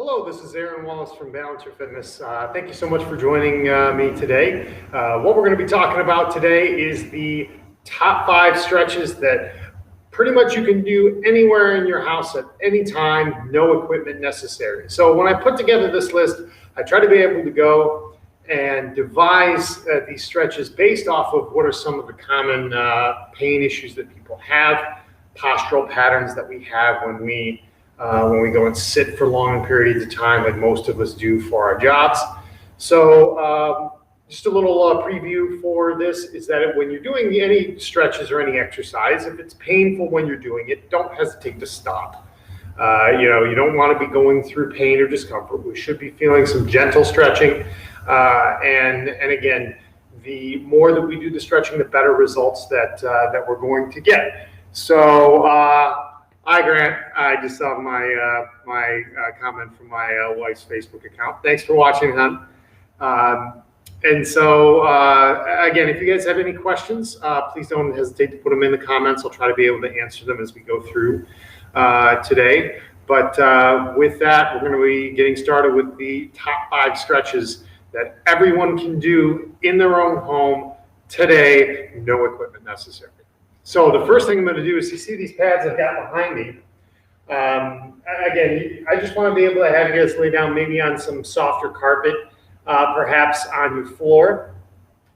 Hello, this is Aaron Wallace from Balancer Fitness. Thank you so much for joining me today. What we're going to be talking about today is the top 5 stretches that pretty much you can do anywhere in your house at any time, no equipment necessary. So when I put together this list, I try to be able to go and devise these stretches based off of what are some of the common pain issues that people have, postural patterns that we have when we go and sit for long periods of time, like most of us do for our jobs. So just a little preview for this is that when you're doing any stretches or any exercise, if it's painful when you're doing it, don't hesitate to stop. You don't want to be going through pain or discomfort. We should be feeling some gentle stretching. And again, the more that we do the stretching, the better results that we're going to get. So, hi, Grant. I just saw my comment from my wife's Facebook account. Thanks for watching, hon. And so, again, if you guys have any questions, please don't hesitate to put them in the comments. I'll try to be able to answer them as we go through today. But with that, we're going to be getting started with the top 5 stretches that everyone can do in their own home today, no equipment necessary. So the first thing I'm going to do is, you see these pads I've got behind me. Again, I just want to be able to have you guys lay down maybe on some softer carpet, perhaps on your floor.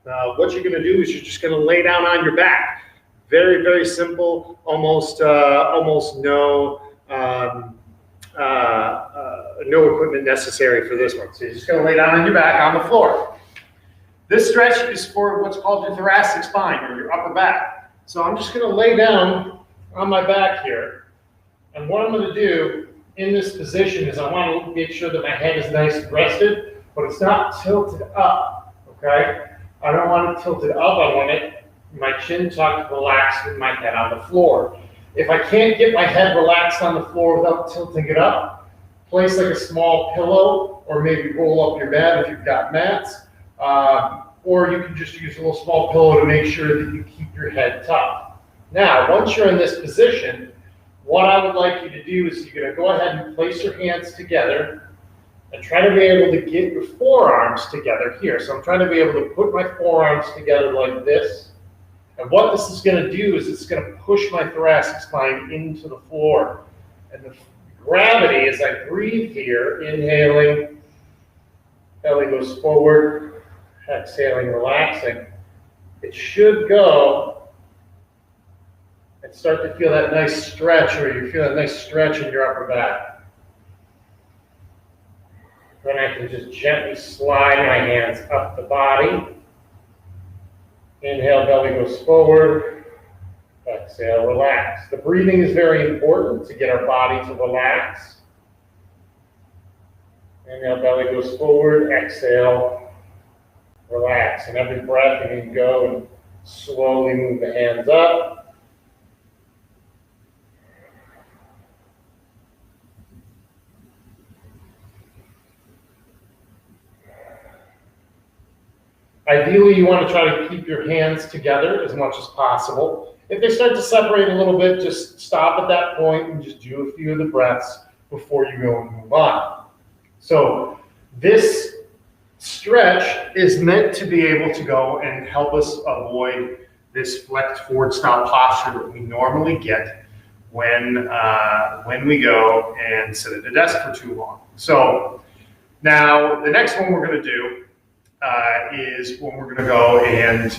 What you're going to do is you're just going to lay down on your back. Very, very simple, almost no equipment necessary for this one. So you're just going to lay down on your back on the floor. This stretch is for what's called your thoracic spine, or your upper back. So I'm just going to lay down on my back here, and what I'm going to do in this position is I want to make sure that my head is nice and rested, but it's not tilted up, okay? I don't want it tilted up. I want my chin tucked, relaxed, with my head on the floor. If I can't get my head relaxed on the floor without tilting it up, place like a small pillow, or maybe roll up your mat if you've got mats. Or you can just use a little small pillow to make sure that you keep your head tucked. Now, once you're in this position, what I would like you to do is you're going to go ahead and place your hands together and try to be able to get your forearms together here. So I'm trying to be able to put my forearms together like this. And what this is going to do is it's going to push my thoracic spine into the floor. And the gravity, as I breathe here, inhaling, belly goes forward, exhaling, relaxing, it should go and start to feel that nice stretch, or you feel that nice stretch in your upper back. Then I can just gently slide my hands up the body. Inhale, belly goes forward. Exhale, relax. The breathing is very important to get our body to relax. Inhale, belly goes forward. Exhale, relax. And every breath you can go and slowly move the hands up. Ideally, you want to try to keep your hands together as much as possible. If they start to separate a little bit, just stop at that point and just do a few of the breaths before you go and move on. So this stretch is meant to be able to go and help us avoid this flexed forward style posture that we normally get when we go and sit at the desk for too long. So now the next one we're going to do is when we're going to go and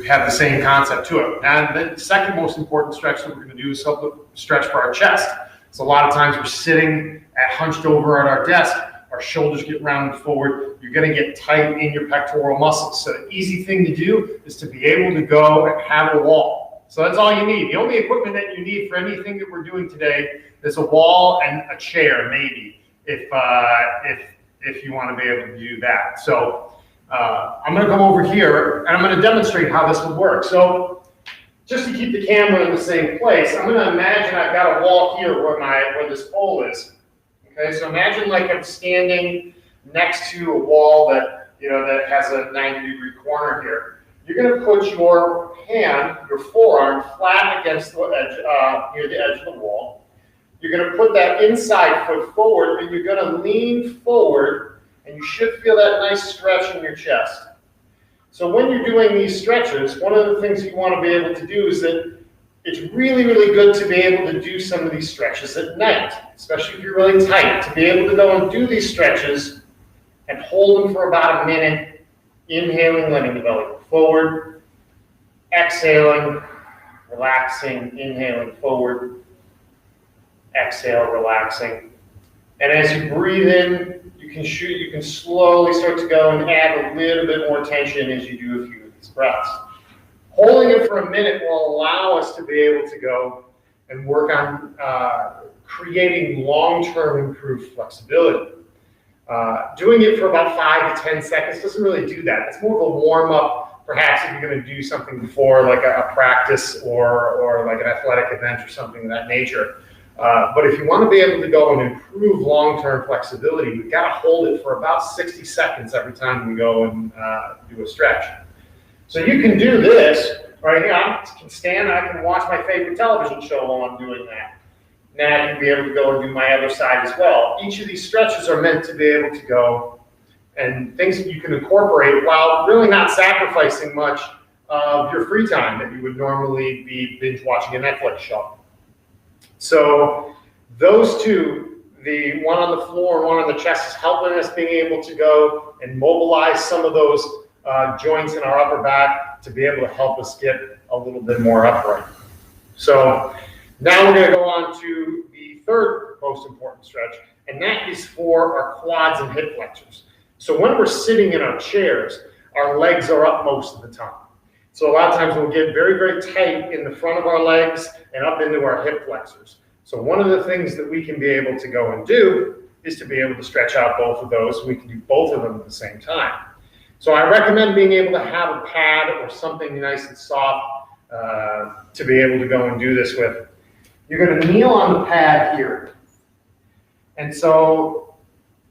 have the same concept to it. And the second most important stretch that we're going to do is stretch for our chest. So a lot of times we're sitting hunched over at our desk, our shoulders get rounded forward, you're going to get tight in your pectoral muscles. So the easy thing to do is to be able to go and have a wall. So that's all you need. The only equipment that you need for anything that we're doing today is a wall and a chair, maybe, if you want to be able to do that. So I'm going to come over here and I'm going to demonstrate how this would work. So just to keep the camera in the same place, I'm going to imagine I've got a wall here where this pole is. Okay, so imagine like I'm standing next to a wall that has a 90-degree corner here. You're going to put your hand, your forearm, flat against the edge, near the edge of the wall. you're going to put that inside foot forward, and you're going to lean forward, and you should feel that nice stretch in your chest. So when you're doing these stretches, one of the things you want to be able to do is that it's really, really good to be able to do some of these stretches at night, especially if you're really tight, to be able to go and do these stretches and hold them for about a minute, inhaling, letting the belly go forward, exhaling, relaxing, inhaling forward, exhale, relaxing. And as you breathe in, you can slowly start to go and add a little bit more tension as you do a few of these breaths. Holding it for a minute will allow us to be able to go and work on creating long-term improved flexibility. Doing it for about 5 to 10 seconds doesn't really do that. It's more of a warm-up, perhaps if you're going to do something before, like a practice or like an athletic event or something of that nature. But if you want to be able to go and improve long-term flexibility, we've got to hold it for about 60 seconds every time we go and do a stretch. So you can do this right here. I can stand, I can watch my favorite television show while I'm doing that. Now I can be able to go and do my other side as well. Each of these stretches are meant to be able to go and things that you can incorporate while really not sacrificing much of your free time that you would normally be binge watching a Netflix show. So those two, the one on the floor and one on the chest, is helping us being able to go and mobilize some of those joints in our upper back to be able to help us get a little bit more upright. So now we're going to go on to the third most important stretch, and that is for our quads and hip flexors. So when we're sitting in our chairs, our legs are up most of the time. So a lot of times we'll get very, very tight in the front of our legs and up into our hip flexors. So one of the things that we can be able to go and do is to be able to stretch out both of those. We can do both of them at the same time. So I recommend being able to have a pad or something nice and soft to be able to go and do this with. You're going to kneel on the pad here. And so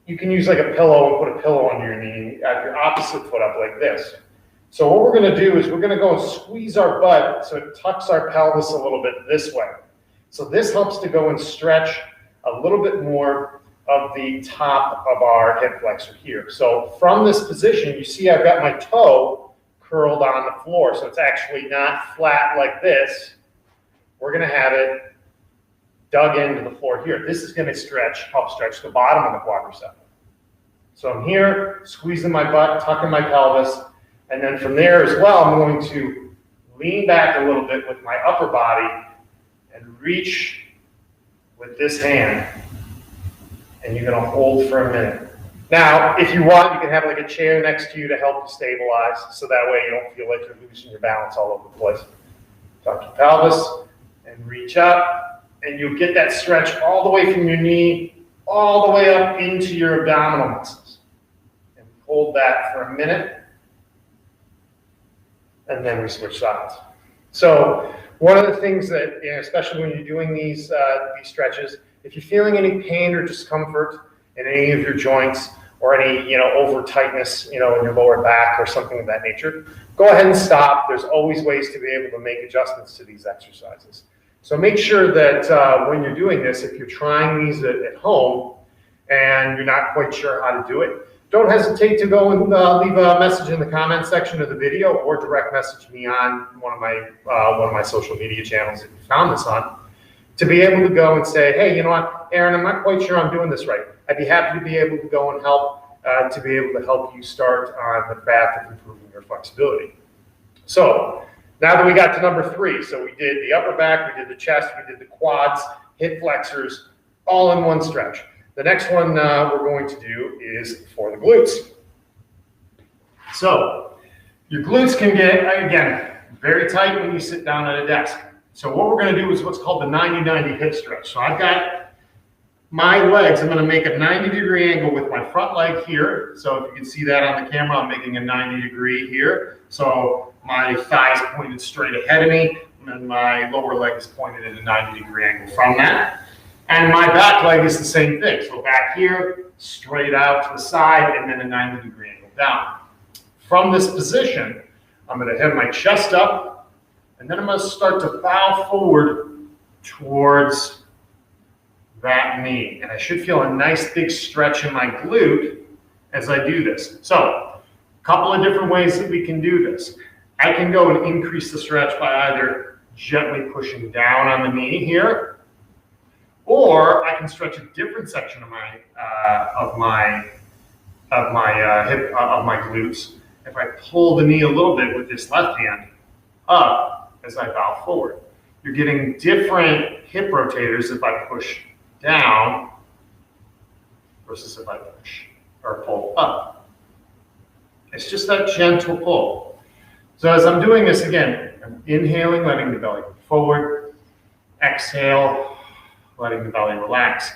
you can use like a pillow and put a pillow under your knee, have your opposite foot up like this. So what we're going to do is we're going to go and squeeze our butt so it tucks our pelvis a little bit this way. So this helps to go and stretch a little bit more of the top of our hip flexor here. So from this position, you see I've got my toe curled on the floor, so it's actually not flat like this. We're going to have it dug into the floor here. This is going to help stretch the bottom of the quadricep. So I'm here, squeezing my butt, tucking my pelvis, and then from there as well, I'm going to lean back a little bit with my upper body and reach with this hand. And you're going to hold for a minute. Now, if you want, you can have like a chair next to you to help you stabilize, so that way you don't feel like you're losing your balance all over the place. Tuck your pelvis and reach up, and you'll get that stretch all the way from your knee, all the way up into your abdominal muscles. And hold that for a minute, and then we switch sides. So one of the things that, especially when you're doing these stretches, if you're feeling any pain or discomfort in any of your joints or any, over tightness, in your lower back or something of that nature, go ahead and stop. There's always ways to be able to make adjustments to these exercises. So make sure that when you're doing this, if you're trying these at home and you're not quite sure how to do it, don't hesitate to go and leave a message in the comment section of the video or direct message me on one of my social media channels if you found this on, to be able to go and say, hey, you know what, Aaron, I'm not quite sure I'm doing this right. I'd be happy to be able to go and help to be able to help you start on the path of improving your flexibility. So now that we got to number 3, so we did the upper back, we did the chest, we did the quads, hip flexors, all in one stretch. The next one we're going to do is for the glutes. So your glutes can get, again, very tight when you sit down at a desk. So what we're going to do is what's called the 90-90 hip stretch. So I've got my legs, I'm going to make a 90-degree angle with my front leg here. So if you can see that on the camera, I'm making a 90-degree here. So my thighs pointed straight ahead of me, and my lower leg is pointed at a 90-degree angle from that. And my back leg is the same thing. So back here, straight out to the side, and then a 90-degree angle down. From this position, I'm going to have my chest up, and then I'm going to start to bow forward towards that knee. And I should feel a nice big stretch in my glute as I do this. So a couple of different ways that we can do this. I can go and increase the stretch by either gently pushing down on the knee here, or I can stretch a different section of my glutes if I pull the knee a little bit with this left hand up as I bow forward. You're getting different hip rotators if I push down versus if I push or pull up. It's just that gentle pull. So as I'm doing this again, I'm inhaling, letting the belly go forward, exhale, letting the belly relax.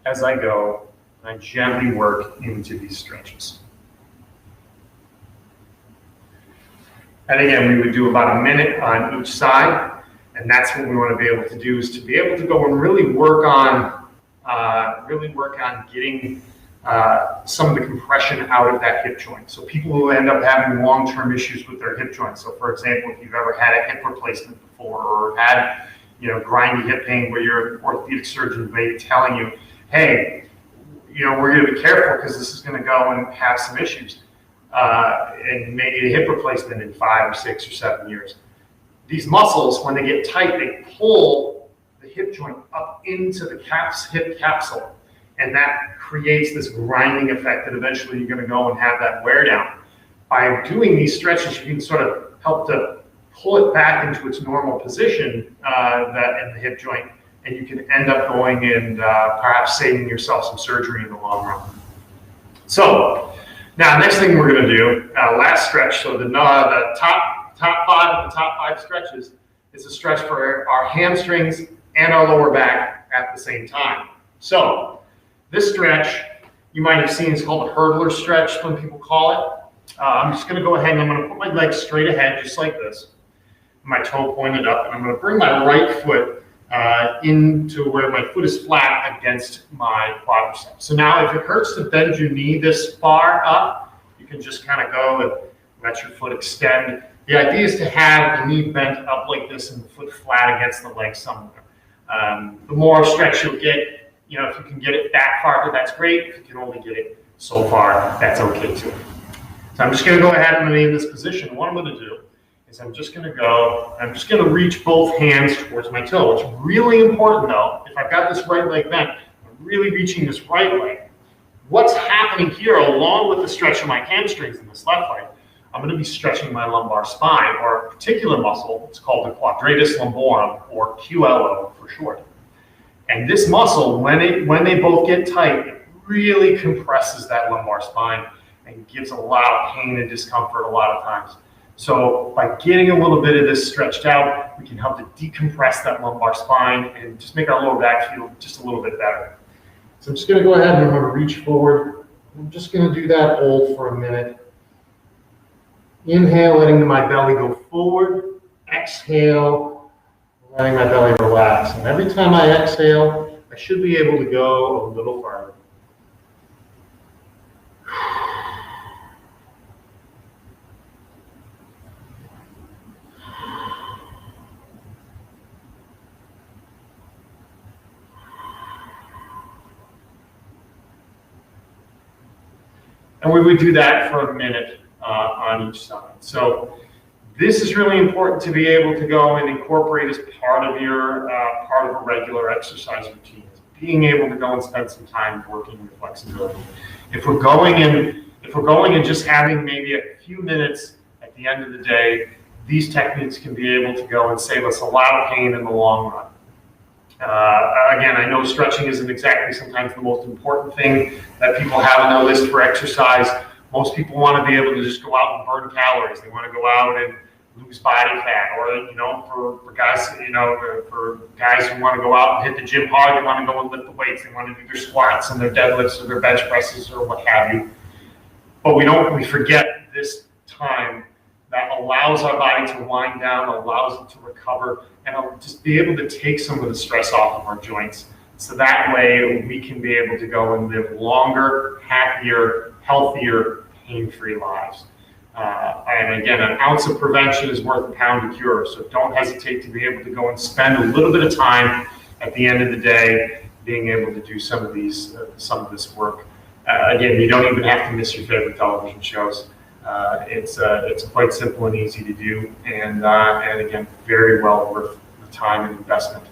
As I go, I gently work into these stretches. And again, we would do about a minute on each side, and that's what we want to be able to do, is to be able to go and really work on getting some of the compression out of that hip joint. So people who end up having long-term issues with their hip joints. So for example, if you've ever had a hip replacement before, or had grindy hip pain, where your orthopedic surgeon may be telling you, hey, we're going to be careful because this is going to go and have some issues, and may need a hip replacement in 5 or 6 or 7 years. These muscles, when they get tight, they pull the hip joint up into the hip capsule, and that creates this grinding effect that eventually you're going to go and have that wear down. By doing these stretches, you can sort of help to pull it back into its normal position, that in the hip joint, and you can end up going and perhaps saving yourself some surgery in the long run. So now, next thing we're going to do, last stretch. So the top 5 of the top 5 stretches is a stretch for our hamstrings and our lower back at the same time. So this stretch you might have seen is called a hurdler stretch, some people call it. I'm just going to go ahead and I'm going to put my legs straight ahead, just like this. My toe pointed up, and I'm going to bring my right foot into where my foot is flat against my quadriceps. So now if it hurts to bend your knee this far up, you can just kind of go and let your foot extend. The idea is to have the knee bent up like this and the foot flat against the leg somewhere. The more stretch you'll get, if you can get it back farther, that's great. If you can only get it so far, that's okay too. So I'm just going to go ahead and in this position. What I'm going to do is I'm just going to reach both hands towards my toe. It's really important though, if I've got this right leg bent, I'm really reaching this right leg. What's happening here, along with the stretch of my hamstrings in this left leg, I'm going to be stretching my lumbar spine, or a particular muscle. It's called the quadratus lumborum, or QLO for short. And this muscle, when they both get tight, it really compresses that lumbar spine and gives a lot of pain and discomfort a lot of times. So by getting a little bit of this stretched out, we can help to decompress that lumbar spine and just make our lower back feel just a little bit better. So I'm just going to go ahead and I'm going to reach forward. I'm just going to do that hold for a minute. Inhale, letting my belly go forward. Exhale, letting my belly relax. And every time I exhale, I should be able to go a little farther. And we would do that for a minute on each side. So this is really important to be able to go and incorporate as part of your part of a regular exercise routine. Being able to go and spend some time working your flexibility. If we're going and just having maybe a few minutes at the end of the day, these techniques can be able to go and save us a lot of pain in the long run. Again, I know stretching isn't exactly sometimes the most important thing that people have on their list for exercise. Most people want to be able to just go out and burn calories. They want to go out and lose body fat, or for guys, for guys who want to go out and hit the gym hard, they want to go and lift the weights. They want to do their squats and their deadlifts or their bench presses or what have you. But we forget this time that allows our body to wind down, allows it to recover, and just be able to take some of the stress off of our joints. So that way we can be able to go and live longer, happier, healthier, pain-free lives. And again, an ounce of prevention is worth a pound of cure. So don't hesitate to be able to go and spend a little bit of time at the end of the day being able to do some of this work. Again, you don't even have to miss your favorite television shows. It's quite simple and easy to do, and again, very well worth the time and investment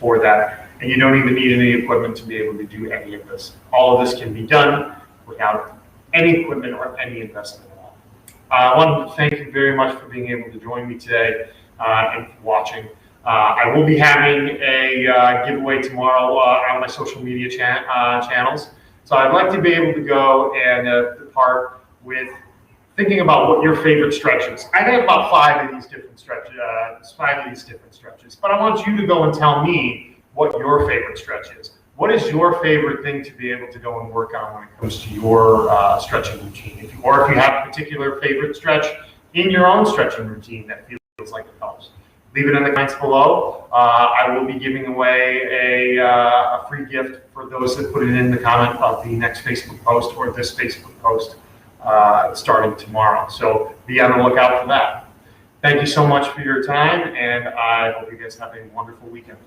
for that. And you don't even need any equipment to be able to do any of this. All of this can be done without any equipment or any investment at all. I wanted to thank you very much for being able to join me today and for watching. I will be having a giveaway tomorrow on my social media channels. So I'd like to be able to go and depart with thinking about what your favorite stretch is. I have about five of these different stretches, but I want you to go and tell me what your favorite stretch is. What is your favorite thing to be able to go and work on when it comes to your stretching routine? Or if you have a particular favorite stretch in your own stretching routine that feels like it helps. Leave it in the comments below. I will be giving away a free gift for those that put it in the comment of the next Facebook post or this Facebook post starting tomorrow. So be on the lookout for that. Thank you so much for your time, and I hope you guys have a wonderful weekend.